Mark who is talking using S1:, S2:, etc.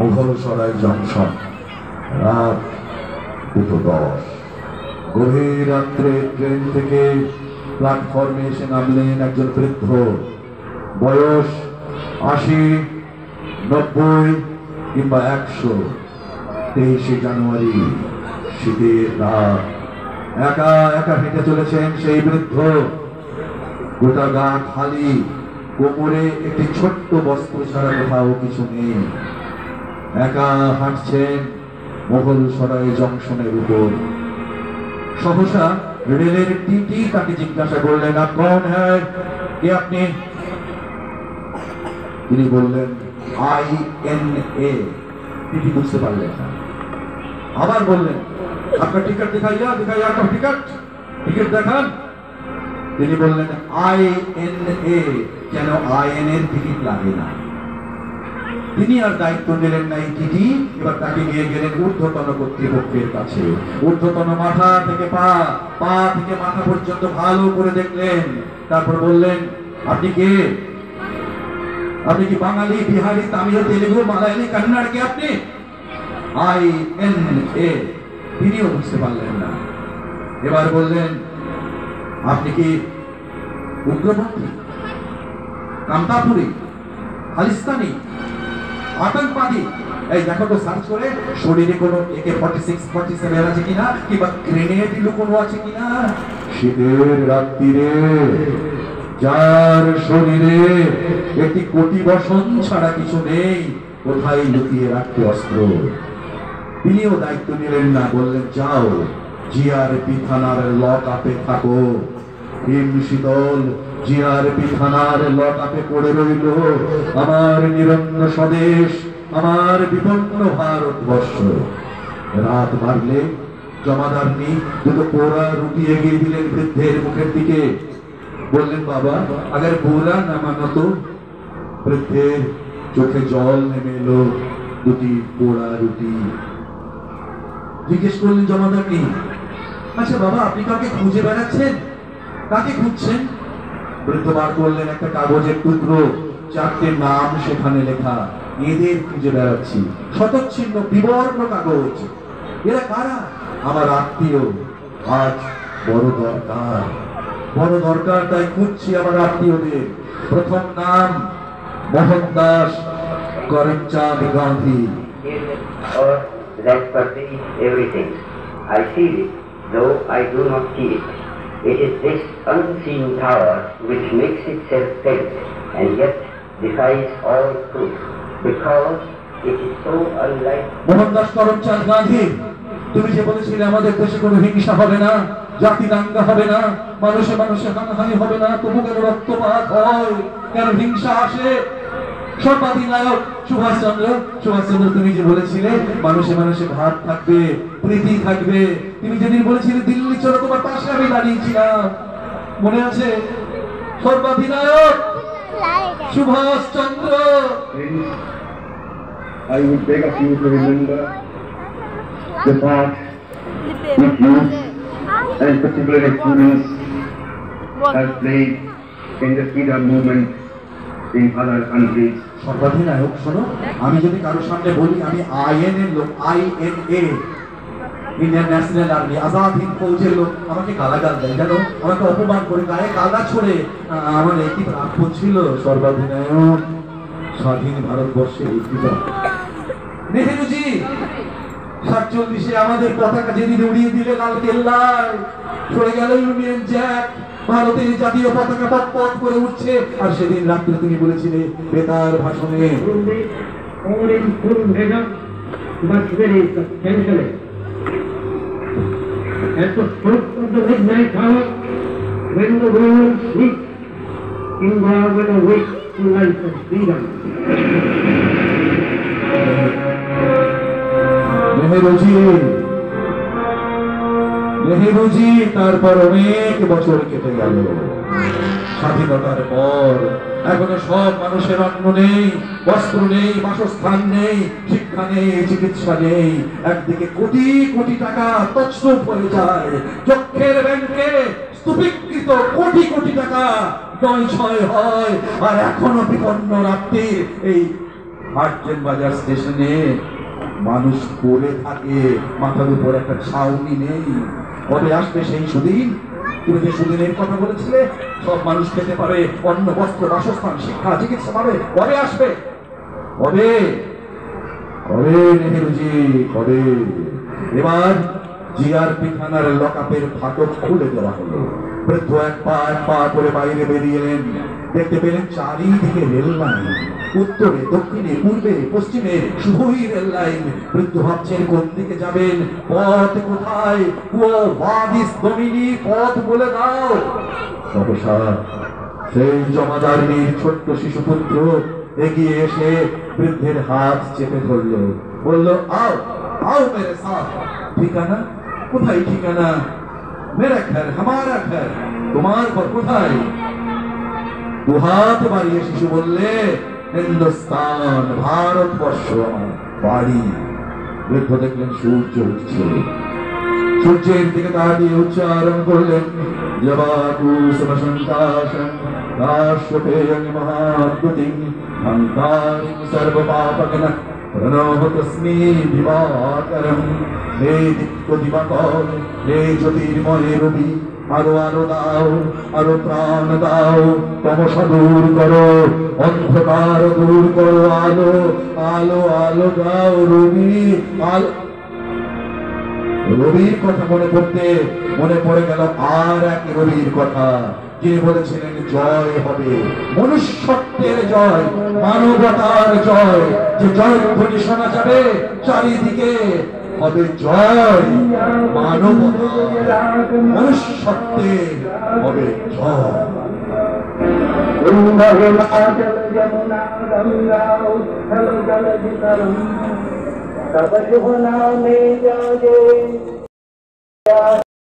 S1: Mughalsarai junction. রাত 2:10। গভীর রাত্রে ট্রেন থেকে প্ল্যাটফর্মে এসে নামলেন একজন বৃদ্ধ, বয়স 80, 90 কিংবা 100। 23শে জানুয়ারি, শীতের রাত। একা একা হেঁটে চলেছেন সেই বৃদ্ধ। গোটা গা খালি, কোমরে একটি ছোট্ট বস্ত্র ছাড়া কোথাও কিছু নেই। একা হাঁটছেন মোগলসরাই জংশনের উপর। সহসা রেলের টিটি তাকে জিজ্ঞাসা করলেন, আপ কौन है, কে আপনি? তিনি বললেন INA। টিটি বুঝতে পারলেন না। আবার বললেন, আপনার টিকিট দিখাইয়া আপনার টিকিট দেখান। তিনি বললেন INA। কেন IN এর টিকিট লাগে না? তিনি আর দায়িত্ব নিলেন না টিটি। এবার তাকে নিয়ে গেলেন ঊর্ধ্বতন কর্তৃপক্ষের কাছে। ঊর্ধ্বতন মাথা থেকে পা থেকে মাথা পর্যন্ত ভালো করে দেখলেন। তারপর বললেন, আপনি কে? আপনি কি বাঙালি, বিহারি, তামিল, তেলেগু, মালায়ালি, কন্নড় কে আপনি? INA। তিনিও বুঝতে পারলেন না। এবার বললেন, আপনি কি উগ্রপন্থী, কামতাপুরি, খালিস্তানি, আতঙ্কবাদী? এই দেখো তো সার্চ করে শরীরে কোনো AK-46, 47 আছে কিনা, কিংবা গ্রেনেড লুকোনো আছে কিনা। শীতের রাত্রিরে যার শরীরে একটি কোটি বসন ছাড়া কিছু নেই, কোথায় লুকিয়ে রাখতে অস্ত্র? তিনিও দায়িত্ব নিলেন না। বললেন, যাও জিআরপি থানার লক আপে থাকো। হিম শীতল জিআরপি থানার লক আপে পড়ে রইল আমার নিরন্ন স্বদেশ, আমার বিপন্ন ভারতবর্ষ। রাত বাড়লে জমাদারনি দুটো পোড়া রুটি এগিয়ে দিলেন বৃদ্ধের মুখের দিকে। বললেন, বাবা আগে পোড়া নামানো তো। বৃদ্ধের চোখে জল নেমে এলো। দুটি পোড়া রুটি। জিজ্ঞেস করলেন জমাদারনি, আচ্ছা বাবা, আপনি কাউকে খুঁজে বেড়াচ্ছেন? কাকে খুঁজছেন? বৃদ্ধ বার করলেন একটা কাগজের টুকরো, 4টে নাম সেখানে লেখা। এদের খুঁজে বেড়াচ্ছি। শতচ্ছিন্ন বিবর্ণ কাগজ। এরা কারা? আমার আত্মীয়। আজ বড় দরকার, তাই খুঁজছি আমার আত্মীয়দের। প্রথম নাম Mohandas Karamchand Gandhi.
S2: That perceives everything. I feel it, though I do not see it. It is this unseen power which makes itself felt and yet defies all proof, because it is so unlike.
S1: Mohandas Karamchand Gandhi, তুমি যে বলেছিলে আমাদের দেশে কোনো হিংসা হবে না, জাতি দাঙ্গা হবে না, মানুষে মানুষে হানাহানি হবে না, তবু কেন রক্তপাত হয়, কেন হিংসা আসে? সর্বাধিনায়ক সুভাষচন্দ্র তুমি যে বলেছিলে মানুষে মানুষে ভাব থাকবে, প্রীতি থাকবে। তুমি যেদিন বলেছিলে দিল্লি চলো, তোমার পাশে আমি দাঁড়িয়েছিলাম, মনে আছে? সর্বাধিনায়ক Subhash Chandra.
S3: I would beg of you to remember the part which you and particularly students have played in the freedom movement in other countries.
S1: সর্বাধিনায়ক, শোনো, আমি যদি কারোর সামনে বলি আমি INA লোক, INA Indian National Army, Azad Hind ফৌজের লোক, আমাকে গালাগাল দেয়, জানো, আমাকে অপমান করে, গায়ে কাদা ছড়ে। আমার একই প্রাপ্য ছিল সর্বাধিনায়ক স্বাধীন ভারতবর্ষে। নেহেরুজি 47-এ আমাদের পতাকা যেদিন উড়িয়ে দিলে লাল কেল্লায়, সরে গেল ইউনিয়ন জ্যাক, ভারতের জাতীয় পতাকা পথ পথ করে উঠছে। আর সেদিন রাত্রে তুমি বলেছিলে বেতার ভাষণে,
S3: At the foot of the midnight hour, when the world sleeps, India will awake to life and freedom.
S1: নেহেরুজি তারপর অনেক বছর কেটে গেল। স্বাধীনতার পর এখনো সব মানুষের অন্ন নেই, বস্ত্র নেই, বাসস্থান নেই, শিক্ষা নেই, চিকিৎসা নেই। একদিকে কোটি কোটি টাকা তছরূপ হয়ে যায়, চক্ষের ব্যাংকে স্তূপীকৃত কোটি কোটি টাকা নয় ছয় হয়। আর এখনো বিপন্ন রাত্রির এই হাটজেন বাজার স্টেশনে মানুষ পড়ে থাকে, মাথার উপর একটা ছাউনি নেই। কবে আসবে সেই সুদিন? তুমি যে সুদিনের কথা বলেছিলে, সব মানুষ খেতে পারে, অন্ন, বস্ত্র, বাসস্থান, শিক্ষা, চিকিৎসা পাবে, কবে আসবে? কবে? কবে নেহেরুজি, কবে? এবার জিআরপি থানার লকআপের ফাটক খুলে দেওয়া হলো। বৃদ্ধ এক পা করে বাইরে বেরিয়ে এলেন। দেখতে পেলেন চারিদিকে রেল লাইন, উত্তরে, দক্ষিণে, পূর্বে, পশ্চিমে শুধুই রেল লাইন। বৃদ্ধ ভাবছেন কোন দিকে যাবেন, পথ কোথায়? পথ বলে দাও। সহসা সেই জমাদারনির ছোট্ট শিশুপুত্র এগিয়ে এসে বৃদ্ধের হাত চেপে ধরল, বলল, আও আও মেরে সাথ। ঠিকানা কোথায়? ঠিকানা মেরা ঘর, হামারা ঘর। তোমার ঘর কোথায়? দুহাত বাড়িয়ে শিশু বললে, হিন্দুস্তান, ভারতবর্ষ আমার বাড়ি। বৃদ্ধ দেখলেন সূর্য উঠছে, সূর্যের দিকে তাকিয়ে উচ্চারণ করলেন, জবাতু সমসন্তাসং রাষ্ট্রপেয়ং মহাদ্যুতিং হন্তারিং সর্বপাপগ্ন প্রণব তস্মৈ দিবাকরম। হে দীপ্ত দিবাকর, হে জ্যোতির্ময় রবি, আরো আলো দাও, আরো প্রাণ দাও, তমসা দূর করো, অন্ধকার দূর করো, আলো আলো আলো দাও রবি, আলো। রবির কথা মনে পড়ে গেল আর এক রবির কথা, যিনি বলেছিলেন জয় হবে, মনুষ্যত্বের জয়, মানবতার জয়। যে জয় ধ্বনি শোনা যাবে চারিদিকে, হবে জয়, মানবতার, মনুষ্যত্বের হবে জয়।
S4: तब शुभ नामे जागे